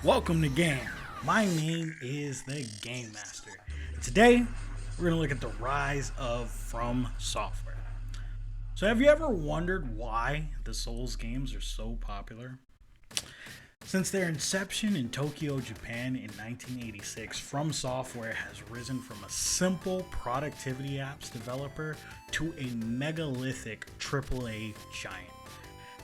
Welcome to Game. My name is the Game Master. Today, we're going to look at the rise of FromSoftware. So have you ever wondered why the Souls games are so popular? Since their inception in Tokyo, Japan in 1986, FromSoftware has risen from a simple productivity apps developer to a megalithic AAA giant.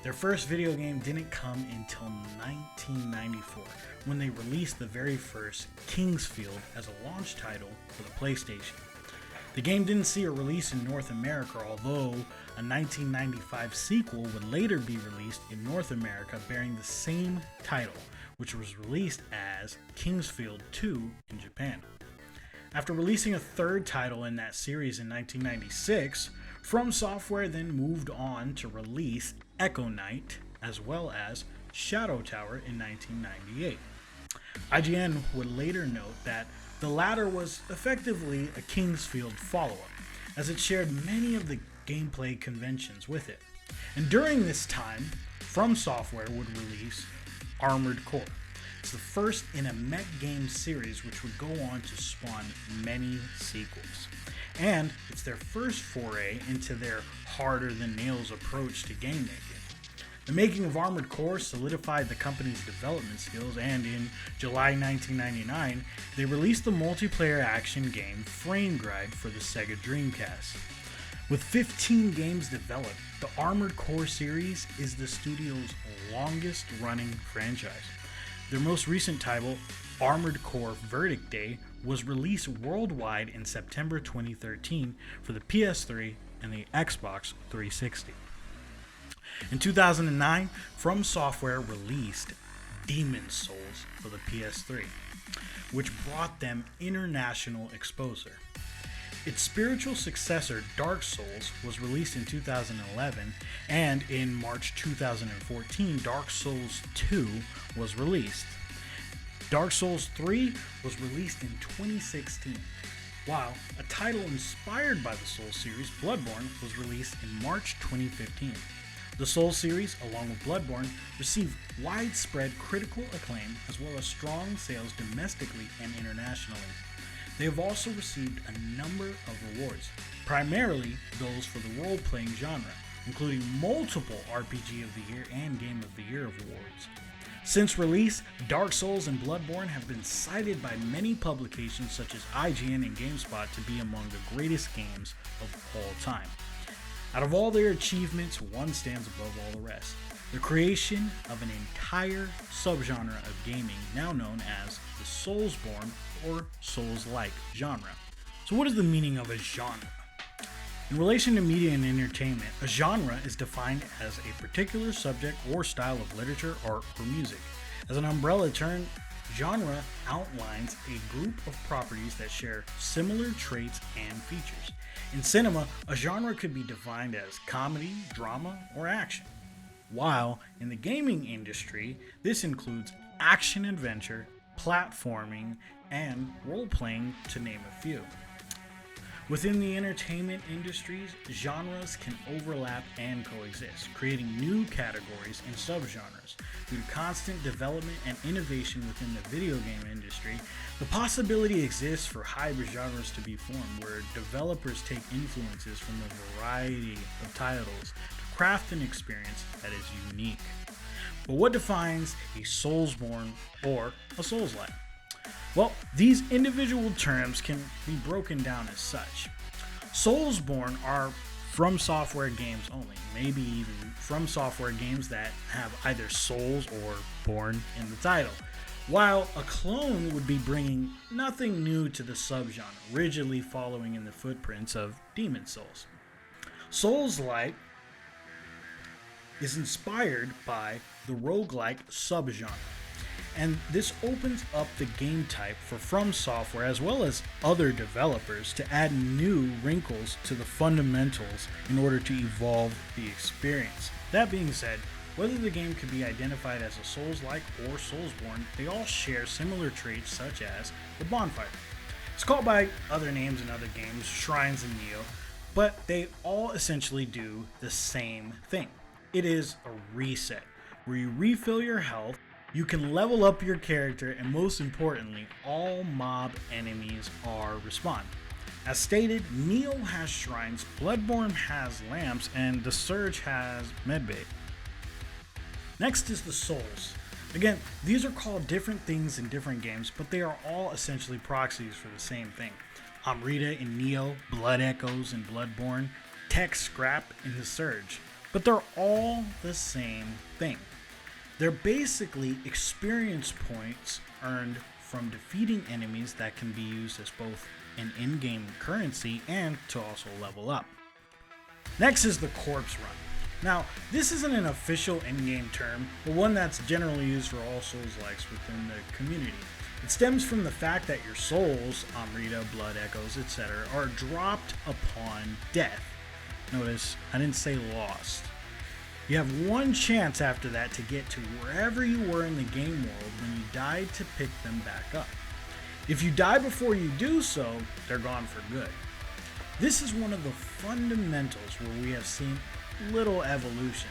Their first video game didn't come until 1994, when they released the very first Kingsfield as a launch title for the PlayStation. The game didn't see a release in North America, although a 1995 sequel would later be released in North America bearing the same title, which was released as Kingsfield 2 in Japan. After releasing a third title in that series in 1996, FromSoftware then moved on to release Echo Knight as well as Shadow Tower in 1998. IGN would later note that the latter was effectively a Kingsfield follow-up, as it shared many of the gameplay conventions with it. And during this time, FromSoftware would release Armored Core. It's the first in a mech game series which would go on to spawn many sequels. And it's their first foray into their harder-than-nails approach to game making. The making of Armored Core solidified the company's development skills, and in July 1999, they released the multiplayer action game Frame Gride for the Sega Dreamcast. With 15 games developed, the Armored Core series is the studio's longest-running franchise. Their most recent title, Armored Core Verdict Day, was released worldwide in September 2013 for the PS3 and the Xbox 360. In 2009, FromSoftware released Demon's Souls for the PS3, which brought them international exposure. Its spiritual successor, Dark Souls, was released in 2011, and in March 2014, Dark Souls 2 was released. Dark Souls 3 was released in 2016, while a title inspired by the Souls series, Bloodborne, was released in March 2015. The Souls series, along with Bloodborne, received widespread critical acclaim as well as strong sales domestically and internationally. They have also received a number of awards, primarily those for the role-playing genre, including multiple RPG of the Year and Game of the Year awards. Since release, Dark Souls and Bloodborne have been cited by many publications such as IGN and GameSpot to be among the greatest games of all time. Out of all their achievements, one stands above all the rest: the creation of an entire subgenre of gaming now known as the SoulsBorne or SoulsLike genre. So what is the meaning of a genre? In relation to media and entertainment, a genre is defined as a particular subject or style of literature, art, or music. As an umbrella term, genre outlines a group of properties that share similar traits and features. In cinema, a genre could be defined as comedy, drama, or action. While in the gaming industry, this includes action-adventure, platforming, and role-playing, to name a few. Within the entertainment industries, genres can overlap and coexist, creating new categories and subgenres. Due to constant development and innovation within the video game industry, the possibility exists for hybrid genres to be formed, where developers take influences from a variety of titles to craft an experience that is unique. But what defines a SoulsBorne or a SoulsLike? Well, these individual terms can be broken down as such. SoulsBorne are FromSoftware games only, maybe even FromSoftware games that have either Souls or Born in the title, while a clone would be bringing nothing new to the subgenre, rigidly following in the footprints of Demon's Souls. SoulsLike is inspired by the roguelike subgenre, and this opens up the game type for FromSoftware as well as other developers to add new wrinkles to the fundamentals in order to evolve the experience. That being said, whether the game could be identified as a Souls-like or SoulsBorne, they all share similar traits such as the bonfire. It's called by other names in other games, shrines and Neo, but they all essentially do the same thing. It is a reset, where you refill your health You can level up your character, and most importantly, all mob enemies are respawn. As stated, Neo has shrines, Bloodborne has lamps, and the Surge has medbay. Next is the Souls. Again, these are called different things in different games, but they are all essentially proxies for the same thing. Amrita in Neo, Blood Echoes in Bloodborne, Tech Scrap in the Surge. But they're all the same thing. They're basically experience points earned from defeating enemies that can be used as both an in-game currency and to also level up. Next is the Corpse Run. Now, this isn't an official in-game term, but one that's generally used for all Souls-likes within the community. It stems from the fact that your souls, Amrita, Blood Echoes, etc., are dropped upon death. Notice, I didn't say lost. You have one chance after that to get to wherever you were in the game world when you died to pick them back up. If you die before you do so, they're gone for good. This is one of the fundamentals where we have seen little evolution.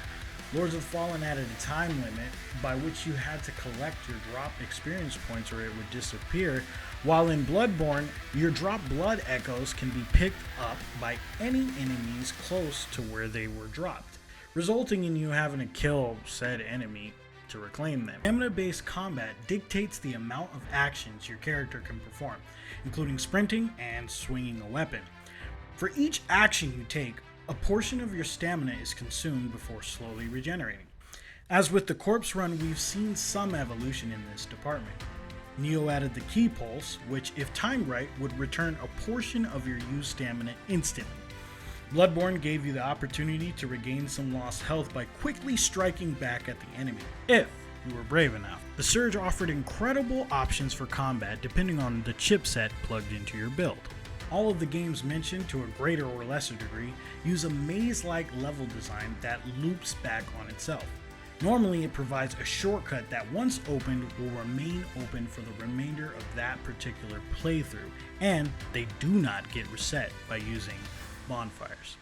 Lords of the Fallen added a time limit by which you had to collect your drop experience points or it would disappear, while in Bloodborne, your drop blood echoes can be picked up by any enemies close to where they were dropped, resulting in you having to kill said enemy to reclaim them. Stamina-based combat dictates the amount of actions your character can perform, including sprinting and swinging a weapon. For each action you take, a portion of your stamina is consumed before slowly regenerating. As with the Corpse Run, we've seen some evolution in this department. Neo added the Key Pulse, which if timed right would return a portion of your used stamina instantly. Bloodborne gave you the opportunity to regain some lost health by quickly striking back at the enemy, if you were brave enough. The Surge offered incredible options for combat depending on the chipset plugged into your build. All of the games mentioned, to a greater or lesser degree, use a maze-like level design that loops back on itself. Normally, it provides a shortcut that once opened will remain open for the remainder of that particular playthrough, and they do not get reset by using bonfires.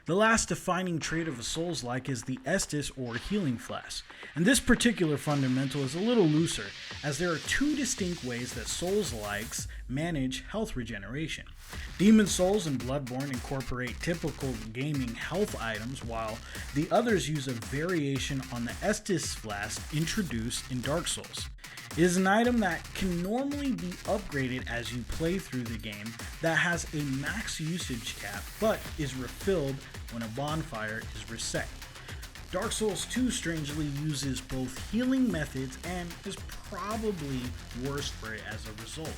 The last defining trait of a Souls-like is the Estus or Healing Flask, and this particular fundamental is a little looser, as there are two distinct ways that Souls-likes manage health regeneration. Demon Souls and Bloodborne incorporate typical gaming health items, while the others use a variation on the Estus Flask introduced in Dark Souls. It is an item that can normally be upgraded as you play through the game, that has a max usage cap, but is refilled when a bonfire is reset. Dark Souls 2 strangely uses both healing methods and is probably worse for it as a result.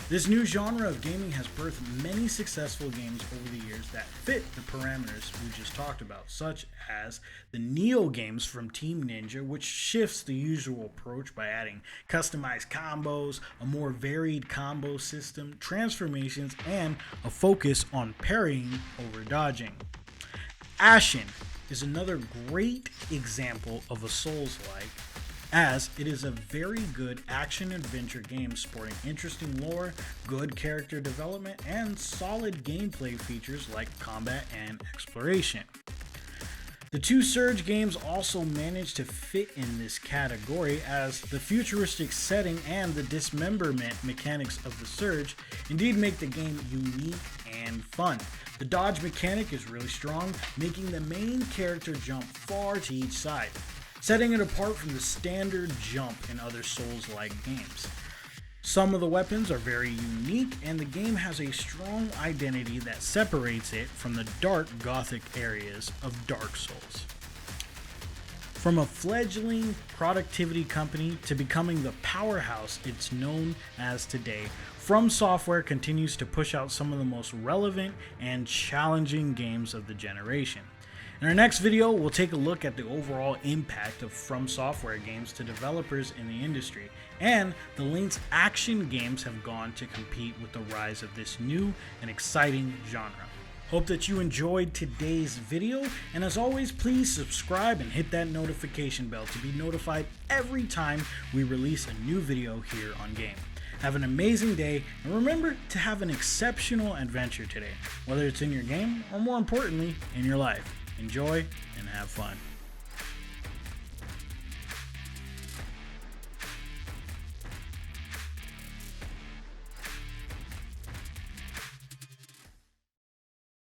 This new genre of gaming has birthed many successful games over the years that fit the parameters we just talked about, such as the Neo games from Team Ninja, which shifts the usual approach by adding customized combos, a more varied combo system, transformations, and a focus on parrying over dodging. Ashen is another great example of a Souls-like, as it is a very good action-adventure game sporting interesting lore, good character development, and solid gameplay features like combat and exploration. The two Surge games also managed to fit in this category, as the futuristic setting and the dismemberment mechanics of the Surge indeed make the game unique and fun. The dodge mechanic is really strong, making the main character jump far to each side, setting it apart from the standard jump in other Souls-like games. Some of the weapons are very unique, and the game has a strong identity that separates it from the dark gothic areas of Dark Souls. From a fledgling productivity company to becoming the powerhouse it's known as today, FromSoftware continues to push out some of the most relevant and challenging games of the generation. In our next video, we'll take a look at the overall impact of FromSoftware games to developers in the industry, and the lengths action games have gone to compete with the rise of this new and exciting genre. Hope that you enjoyed today's video, and as always, please subscribe and hit that notification bell to be notified every time we release a new video here on Game. Have an amazing day, and remember to have an exceptional adventure today, whether it's in your game or, more importantly, in your life. Enjoy and have fun.